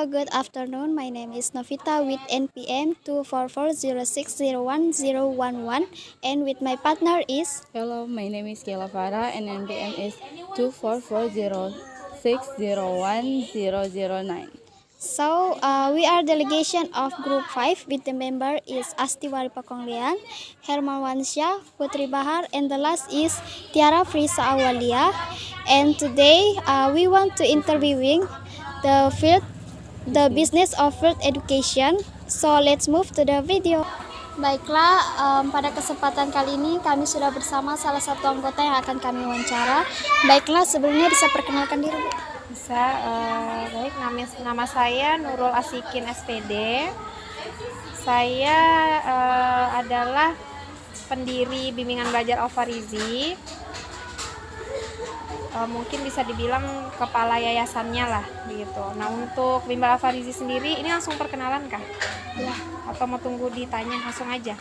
good afternoon. My name is Novita with NPM 24406010111 and with my partner is. Hello, my name is Kayla Farah and NPM is 24406010009. So, we are delegation of Group 5 with the member is Astiwari Pakonglian, Herman Wansya, Putri Bahar, and the last is Tiara Frisa Awalia. And today we want to interviewing the business of field education. So let's move to the video. Baiklah, pada kesempatan kali ini kami sudah bersama salah satu anggota yang akan kami wawancara. Baiklah, sebelumnya bisa perkenalkan diri, Bu? Bisa, baik, nama saya Nurul Asikin SPD. Saya adalah pendiri bimbingan belajar Al-Farizi. Mungkin bisa dibilang kepala yayasannya lah, gitu. Nah, untuk bimbel Al-Farizi sendiri, ini langsung perkenalan kah? Ya. Atau mau tunggu ditanya langsung aja?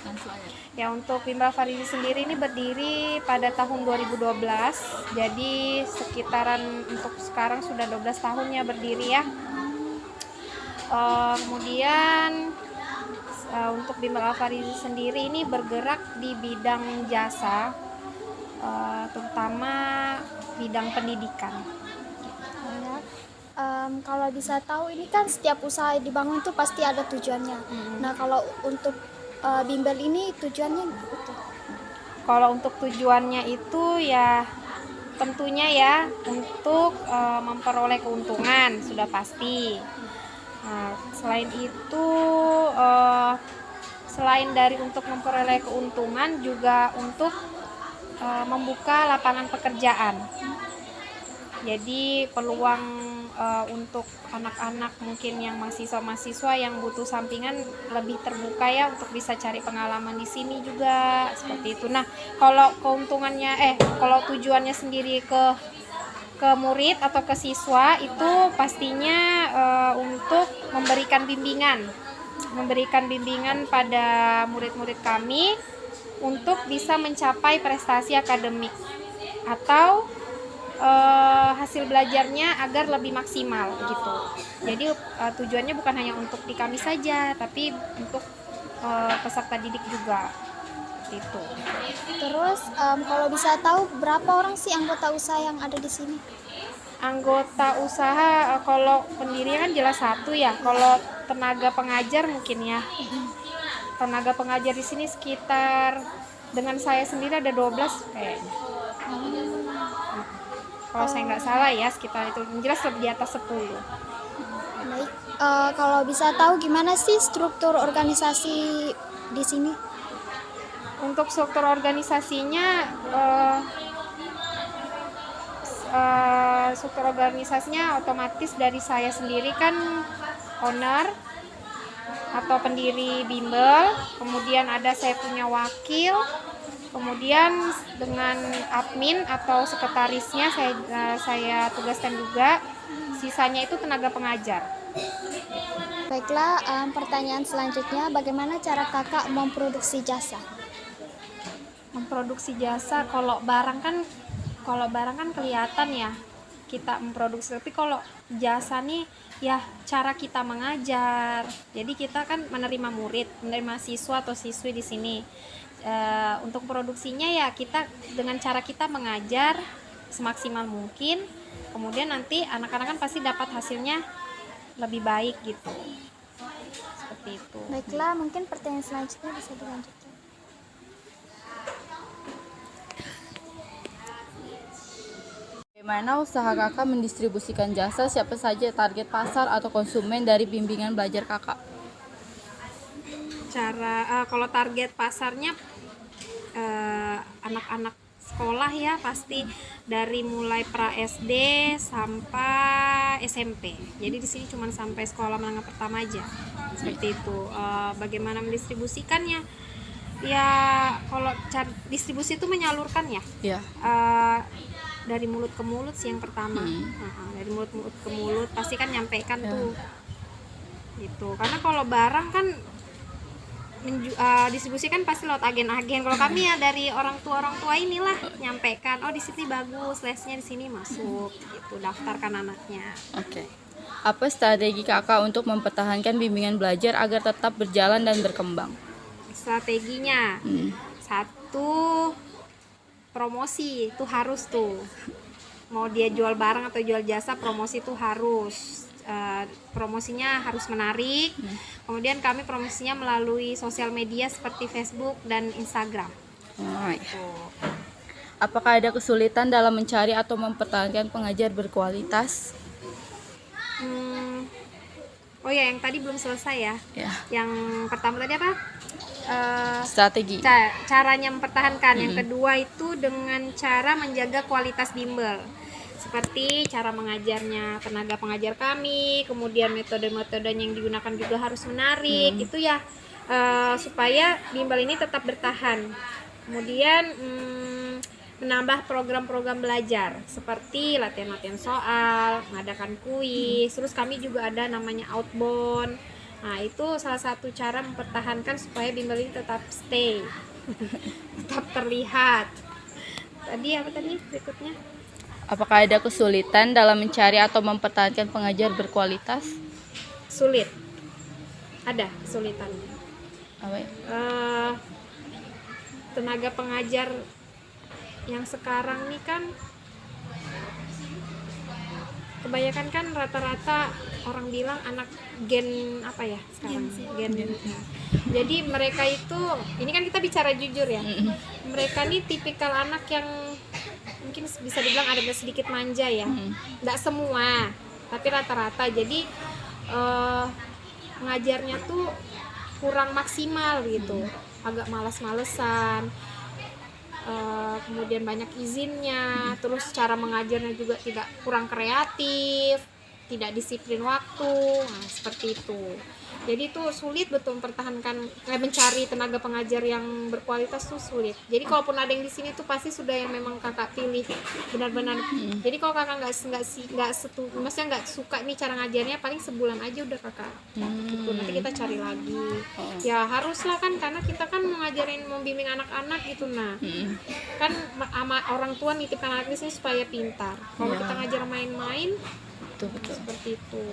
Ya, untuk bimbel Al-Farizi sendiri ini berdiri pada tahun 2012. Jadi sekitaran untuk sekarang sudah 12 tahun ya berdiri ya. Kemudian untuk bimbel Al-Farizi sendiri ini bergerak di bidang jasa, terutama bidang pendidikan. Kalau bisa tahu, ini kan setiap usaha dibangun tuh pasti ada tujuannya. Nah, kalau untuk bimbel ini tujuannya itu? Kalau untuk tujuannya itu ya tentunya ya untuk memperoleh keuntungan sudah pasti. Nah, selain itu selain dari untuk memperoleh keuntungan juga untuk membuka lapangan pekerjaan. Jadi peluang untuk anak-anak mungkin yang mahasiswa yang butuh sampingan lebih terbuka ya untuk bisa cari pengalaman di sini juga seperti itu. Nah, kalau keuntungannya kalau tujuannya sendiri ke murid atau ke siswa itu pastinya untuk memberikan bimbingan pada murid-murid kami untuk bisa mencapai prestasi akademik atau hasil belajarnya agar lebih maksimal gitu. Jadi tujuannya bukan hanya untuk di kami saja, tapi untuk peserta didik juga gitu. Terus kalau bisa tahu berapa orang sih anggota usaha yang ada di sini? Anggota usaha kalau pendirinya kan jelas satu ya. Kalau tenaga pengajar mungkin ya. Tenaga pengajar di sini sekitar dengan saya sendiri ada 12 kayaknya. Kalau saya nggak salah ya sekitar itu, jelas lebih di atas 10. Baik, kalau bisa tahu gimana sih struktur organisasi di sini? Untuk struktur organisasinya, otomatis dari saya sendiri kan owner atau pendiri bimbel, kemudian ada saya punya wakil, kemudian dengan admin atau sekretarisnya saya tugaskan juga, sisanya itu tenaga pengajar. Baiklah, pertanyaan selanjutnya, bagaimana cara kakak memproduksi jasa? Memproduksi jasa, kalau barang kan kelihatan ya kita memproduksi, tapi kalau jasa nih ya cara kita mengajar. Jadi kita kan menerima siswa atau siswi di sini. Untuk produksinya ya kita dengan cara kita mengajar semaksimal mungkin, kemudian nanti anak-anak kan pasti dapat hasilnya lebih baik gitu, seperti itu. Baiklah, mungkin pertanyaan selanjutnya bisa dilanjutkan. Bagaimana usaha kakak mendistribusikan jasa, siapa saja target pasar atau konsumen dari bimbingan belajar kakak? Kalau target pasarnya anak-anak sekolah ya, pasti dari mulai pra SD sampai SMP. Jadi di sini cuma sampai sekolah menengah pertama aja. Seperti itu. Bagaimana mendistribusikannya? Ya, kalau distribusi itu menyalurkan ya. Iya. Dari mulut ke mulut sih yang pertama. Dari mulut ke mulut pasti kan nyampaikan tuh. Gitu. Karena kalau barang kan distribusi kan pasti lewat agen-agen. Kalau kami ya dari orang tua inilah nyampaikan, oh di sini bagus, lesnya di sini masuk gitu, daftarkan anaknya. Oke. Apa strategi kakak untuk mempertahankan bimbingan belajar agar tetap berjalan dan berkembang? Strateginya, satu, promosi itu harus tuh. Mau dia jual barang atau jual jasa, promosi itu harus. Promosinya harus menarik. Kemudian kami promosinya melalui sosial media seperti Facebook dan Instagram. Tuh. Apakah ada kesulitan dalam mencari atau mempertahankan pengajar berkualitas? Oh ya, yang tadi belum selesai ya. Ya. Yang pertama tadi apa? Strategi. Caranya mempertahankan. Yang kedua itu dengan cara menjaga kualitas bimbel, seperti cara mengajarnya tenaga pengajar kami, kemudian metode-metodenya yang digunakan juga harus menarik. Itu ya, supaya bimbel ini tetap bertahan. Kemudian menambah program-program belajar seperti latihan-latihan soal, mengadakan kuis. Terus kami juga ada namanya outbound. Nah, itu salah satu cara mempertahankan supaya bimbel ini tetap stay, tetap terlihat. Tadi apa tadi berikutnya? Apakah ada kesulitan dalam mencari atau mempertahankan pengajar berkualitas? Sulit. Ada kesulitannya. Apa ya? Tenaga pengajar yang sekarang nih kan kebanyakan kan rata-rata orang bilang anak gen apa ya sekarang, gen. Jadi mereka itu, ini kan kita bicara jujur ya, mereka nih tipikal anak yang mungkin bisa dibilang ada sedikit manja ya, nggak semua tapi rata-rata. Jadi ngajarnya tuh kurang maksimal gitu, agak malas-malesan. Kemudian banyak izinnya, terus cara mengajarnya juga kurang kreatif, tidak disiplin waktu. Nah, seperti itu. Jadi itu sulit betul mempertahankan, mencari tenaga pengajar yang berkualitas tuh sulit. Jadi kalaupun ada yang di sini tuh pasti sudah yang memang kakak pilih benar-benar. Jadi kalau kakak maksudnya nggak suka nih cara ngajarnya, paling sebulan aja udah kakak. Gitu. Nanti kita cari lagi. Ya haruslah kan, karena kita kan membimbing anak-anak gitu. Nah, kan sama orang tua nitipkan anak di sini supaya pintar. Kalau kita ngajar main-main, Betul. seperti itu.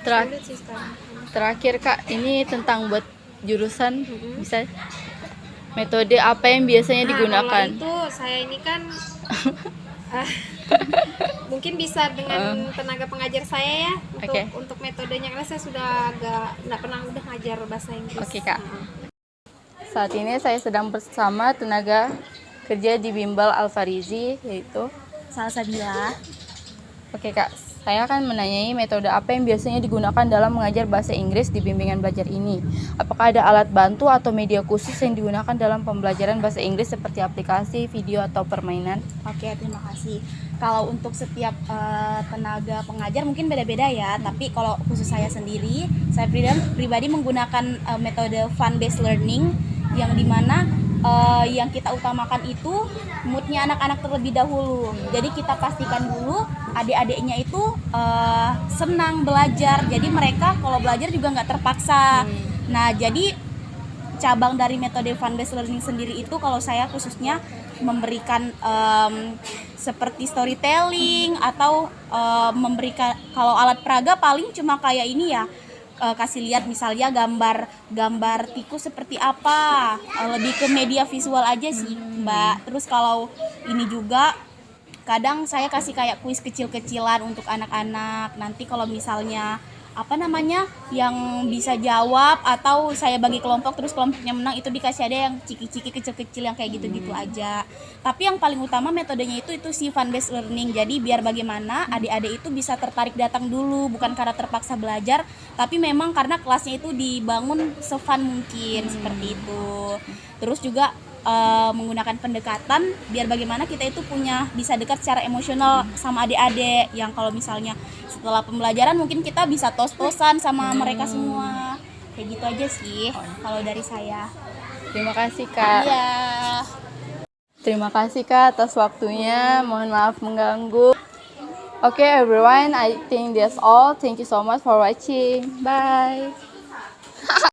Terakhir, Sulit sih sekarang. terakhir kak, ini tentang buat jurusan, bisa metode apa yang biasanya digunakan? Kalau itu saya ini kan mungkin bisa dengan tenaga pengajar saya ya untuk metodenya, karena saya sudah nggak pernah udah ngajar bahasa Inggris. Oke, Kak. Saat ini saya sedang bersama tenaga kerja di Bimbel Al-Farizi, yaitu Salsabila. Oke Kak, saya akan menanyai metode apa yang biasanya digunakan dalam mengajar bahasa Inggris di bimbingan belajar ini. Apakah ada alat bantu atau media khusus yang digunakan dalam pembelajaran bahasa Inggris seperti aplikasi, video, atau permainan? Oke, terima kasih. Kalau untuk setiap tenaga pengajar mungkin beda-beda ya, tapi kalau khusus saya sendiri, saya pribadi menggunakan metode fun-based learning, yang dimana yang kita utamakan itu moodnya anak-anak terlebih dahulu. Jadi kita pastikan dulu adik-adiknya itu senang belajar, jadi mereka kalau belajar juga nggak terpaksa. Nah, jadi cabang dari metode fun-based learning sendiri itu kalau saya khususnya memberikan seperti storytelling atau memberikan, kalau alat peraga paling cuma kayak ini ya, kasih lihat misalnya gambar tikus seperti apa, lebih ke media visual aja sih Mbak. Terus kalau ini juga kadang saya kasih kayak kuis kecil-kecilan untuk anak-anak. Nanti kalau misalnya yang bisa jawab atau saya bagi kelompok terus kelompoknya menang, itu dikasih ada yang ciki-ciki kecil-kecil yang kayak gitu-gitu aja. Tapi yang paling utama metodenya itu si fun based learning. Jadi biar bagaimana adik-adik itu bisa tertarik datang dulu, bukan karena terpaksa belajar, tapi memang karena kelasnya itu dibangun se-fun mungkin, seperti itu. Terus juga menggunakan pendekatan biar bagaimana kita itu bisa dekat secara emosional sama adik-adik, yang kalau misalnya setelah pembelajaran mungkin kita bisa tos-tosan sama mereka semua. Kayak gitu aja sih kalau dari saya. Terima kasih Kak. Iya. Terima kasih Kak atas waktunya. Mohon maaf mengganggu. Okay everyone, I think that's all. Thank you so much for watching. Bye.